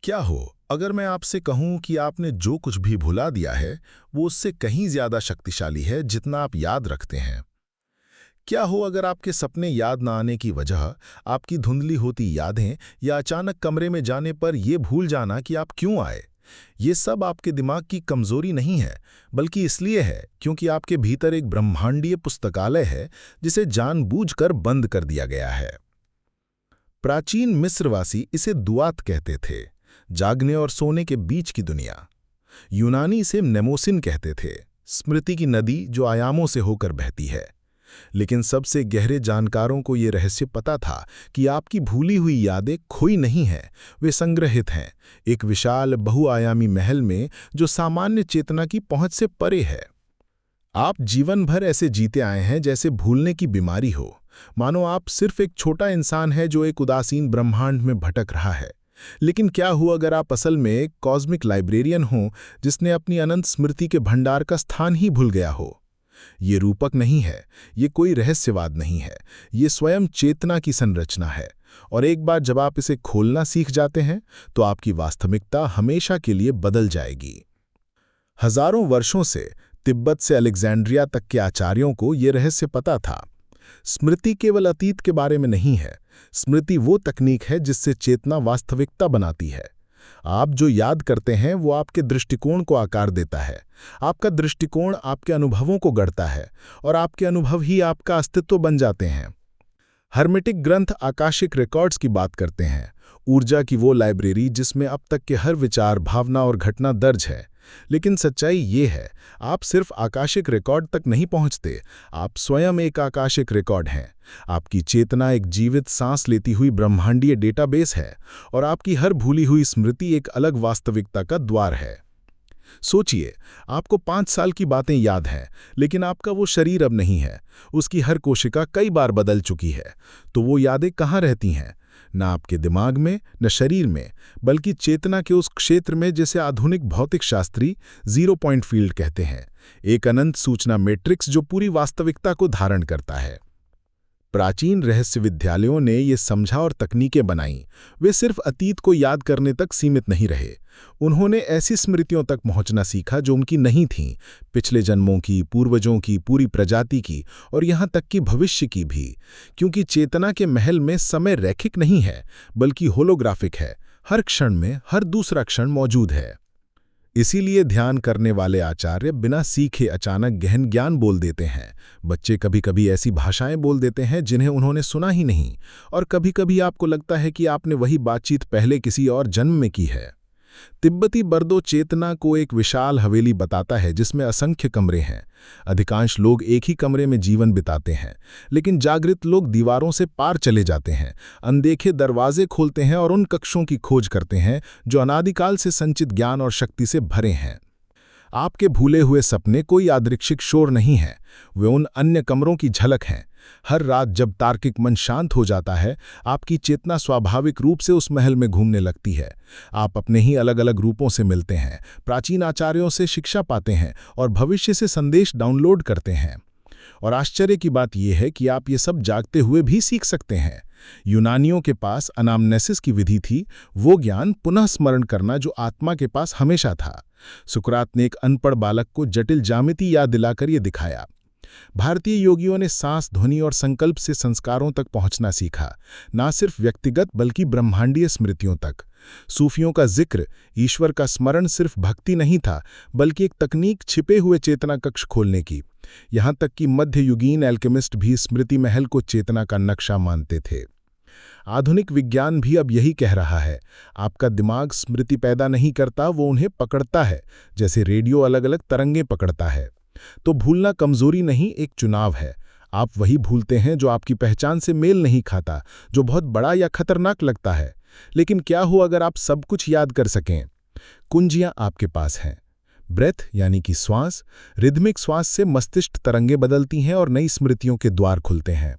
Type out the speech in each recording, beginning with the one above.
क्या हो अगर मैं आपसे कहूं कि आपने जो कुछ भी भुला दिया है वो उससे कहीं ज्यादा शक्तिशाली है जितना आप याद रखते हैं। क्या हो अगर आपके सपने याद ना आने की वजह आपकी धुंधली होती यादें या अचानक कमरे में जाने पर यह भूल जाना कि आप क्यों आए। ये सब आपके दिमाग की कमजोरी नहीं है, बल्कि इसलिए है क्योंकि आपके भीतर एक ब्रह्मांडीय पुस्तकालय है जिसे जानबूझकर बंद कर दिया गया है। प्राचीन मिस्रवासी इसे दुआत कहते थे, जागने और सोने के बीच की दुनिया। यूनानी इसे नेमोसिन कहते थे, स्मृति की नदी जो आयामों से होकर बहती है। लेकिन सबसे गहरे जानकारों को ये रहस्य पता था कि आपकी भूली हुई यादें खोई नहीं हैं, वे संग्रहित हैं एक विशाल बहुआयामी महल में जो सामान्य चेतना की पहुंच से परे है। आप जीवन भर ऐसे जीते आए हैं जैसे भूलने की बीमारी हो, मानो आप सिर्फ एक छोटा इंसान है जो एक उदासीन ब्रह्मांड में भटक रहा है। लेकिन क्या हुआ अगर आप असल में एक कॉस्मिक लाइब्रेरियन हो जिसने अपनी अनंत स्मृति के भंडार का स्थान ही भूल गया हो। ये रूपक नहीं है, ये कोई रहस्यवाद नहीं है, ये स्वयं चेतना की संरचना है। और एक बार जब आप इसे खोलना सीख जाते हैं तो आपकी वास्तविकता हमेशा के लिए बदल जाएगी। हजारों वर्षों से तिब्बत से अलेक्जेंड्रिया तक के आचार्यों को ये रहस्य पता था। स्मृति केवल अतीत के बारे में नहीं है, स्मृति वो तकनीक है जिससे चेतना वास्तविकता बनाती है। आप जो याद करते हैं वो आपके दृष्टिकोण को आकार देता है, आपका दृष्टिकोण आपके अनुभवों को गढ़ता है और आपके अनुभव ही आपका अस्तित्व बन जाते हैं। हर्मेटिक ग्रंथ आकाशिक रिकॉर्ड्स की बात करते हैं, ऊर्जा की वो लाइब्रेरी जिसमें अब तक के हर विचार, भावना और घटना दर्ज है। लेकिन सच्चाई ये है, आप सिर्फ आकाशिक रिकॉर्ड तक नहीं पहुंचते, आप स्वयं एक आकाशिक रिकॉर्ड हैं। आपकी चेतना एक जीवित सांस लेती हुई ब्रह्मांडीय डेटाबेस है और आपकी हर भूली हुई स्मृति एक अलग वास्तविकता का द्वार है। सोचिए, आपको 5 साल की बातें याद हैं, लेकिन आपका वो शरीर अब नहीं है, उसकी हर कोशिका कई बार बदल चुकी है। तो वो यादें कहाँ रहती हैं? न आपके दिमाग में, न शरीर में, बल्कि चेतना के उस क्षेत्र में जिसे आधुनिक भौतिक शास्त्री जीरो पॉइंट फील्ड कहते हैं, एक अनंत सूचना मैट्रिक्स जो पूरी वास्तविकता को धारण करता है। प्राचीन रहस्य विद्यालयों ने ये समझा और तकनीकें बनाईं, वे सिर्फ अतीत को याद करने तक सीमित नहीं रहे। उन्होंने ऐसी स्मृतियों तक पहुंचना सीखा जो उनकी नहीं थीं, पिछले जन्मों की, पूर्वजों की, पूरी प्रजाति की और यहाँ तक कि भविष्य की भी। क्योंकि चेतना के महल में समय रैखिक नहीं है, बल्कि होलोग्राफिक है, हर क्षण में हर दूसरा क्षण मौजूद है। इसीलिए ध्यान करने वाले आचार्य बिना सीखे अचानक गहन ज्ञान बोल देते हैं। बच्चे कभी कभी ऐसी भाषाएं बोल देते हैं जिन्हें उन्होंने सुना ही नहीं, और कभी कभी आपको लगता है कि आपने वही बातचीत पहले किसी और जन्म में की है। तिब्बती बर्दो चेतना को एक विशाल हवेली बताता है जिसमें असंख्य कमरे हैं। अधिकांश लोग एक ही कमरे में जीवन बिताते हैं, लेकिन जागृत लोग दीवारों से पार चले जाते हैं, अनदेखे दरवाजे खोलते हैं और उन कक्षों की खोज करते हैं जो अनादिकाल से संचित ज्ञान और शक्ति से भरे हैं। आपके भूले हुए सपने कोई यादृच्छिक शोर नहीं है, वे उन अन्य कमरों की झलक हैं। हर रात जब तार्किक मन शांत हो जाता है, आपकी चेतना स्वाभाविक रूप से उस महल में घूमने लगती है। आप अपने ही अलग अलग रूपों से मिलते हैं, प्राचीन आचार्यों से शिक्षा पाते हैं और भविष्य से संदेश डाउनलोड करते हैं। और आश्चर्य की बात यह है कि आप ये सब जागते हुए भी सीख सकते हैं। यूनानियों के पास अनामनेसिस की विधि थी, वो ज्ञान पुनः स्मरण करना जो आत्मा के पास हमेशा था। सुकरात ने एक अनपढ़ बालक को जटिल ज्यामिति याद दिलाकर ये दिखाया। भारतीय योगियों ने सांस, ध्वनि और संकल्प से संस्कारों तक पहुंचना सीखा, ना सिर्फ व्यक्तिगत बल्कि ब्रह्मांडीय स्मृतियों तक। सूफियों का जिक्र, ईश्वर का स्मरण सिर्फ भक्ति नहीं था, बल्कि एक तकनीक छिपे हुए चेतना कक्ष खोलने की। यहाँ तक कि मध्ययुगीन एल्केमिस्ट भी स्मृति महल को चेतना का नक्शा मानते थे। आधुनिक विज्ञान भी अब यही कह रहा है, आपका दिमाग स्मृति पैदा नहीं करता, वो उन्हें पकड़ता है, जैसे रेडियो अलग अलग तरंगें पकड़ता है। तो भूलना कमजोरी नहीं, एक चुनाव है। आप वही भूलते हैं जो आपकी पहचान से मेल नहीं खाता, जो बहुत बड़ा या खतरनाक लगता है। लेकिन क्या हो अगर आप सब कुछ याद कर सकें? कुंजियां आपके पास हैं। ब्रेथ यानी कि श्वास, रिदमिक श्वास से मस्तिष्क तरंगें बदलती हैं और नई स्मृतियों के द्वार खुलते हैं।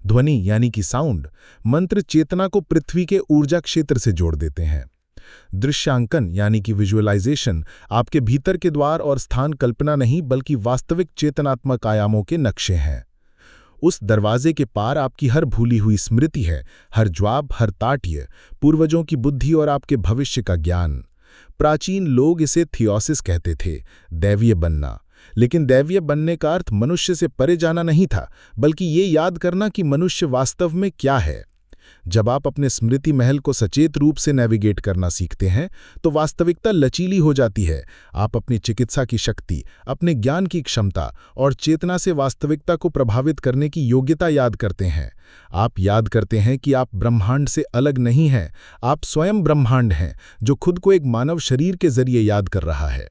ध्वनि यानी कि साउंड, मंत्र चेतना को पृथ्वी के ऊर्जा क्षेत्र से जोड़ देते हैं। दृश्यांकन यानी कि विजुअलाइजेशन आपके भीतर के द्वार और स्थान कल्पना नहीं बल्कि वास्तविक चेतनात्मक आयामों के नक्शे हैं। उस दरवाजे के पार आपकी हर भूली हुई स्मृति है, हर जवाब, हर ताट्य, पूर्वजों की बुद्धि और आपके भविष्य का ज्ञान। प्राचीन लोग इसे थियोसिस कहते थे, दैवीय बनना। लेकिन दैवीय बनने का अर्थ मनुष्य से परे जाना नहीं था, बल्कि ये याद करना कि मनुष्य वास्तव में क्या है। जब आप अपने स्मृति महल को सचेत रूप से नेविगेट करना सीखते हैं तो वास्तविकता लचीली हो जाती है। आप अपनी चिकित्सा की शक्ति, अपने ज्ञान की क्षमता और चेतना से वास्तविकता को प्रभावित करने की योग्यता याद करते हैं। आप याद करते हैं कि आप ब्रह्मांड से अलग नहीं हैं, आप स्वयं ब्रह्मांड हैं जो खुद को एक मानव शरीर के जरिए याद कर रहा है।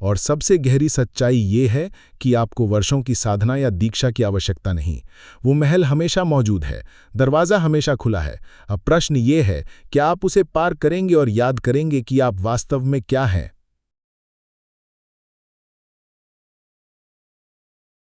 और सबसे गहरी सच्चाई ये है कि आपको वर्षों की साधना या दीक्षा की आवश्यकता नहीं। वो महल हमेशा मौजूद है, दरवाज़ा हमेशा खुला है। अब प्रश्न ये है कि आप उसे पार करेंगे और याद करेंगे कि आप वास्तव में क्या हैं।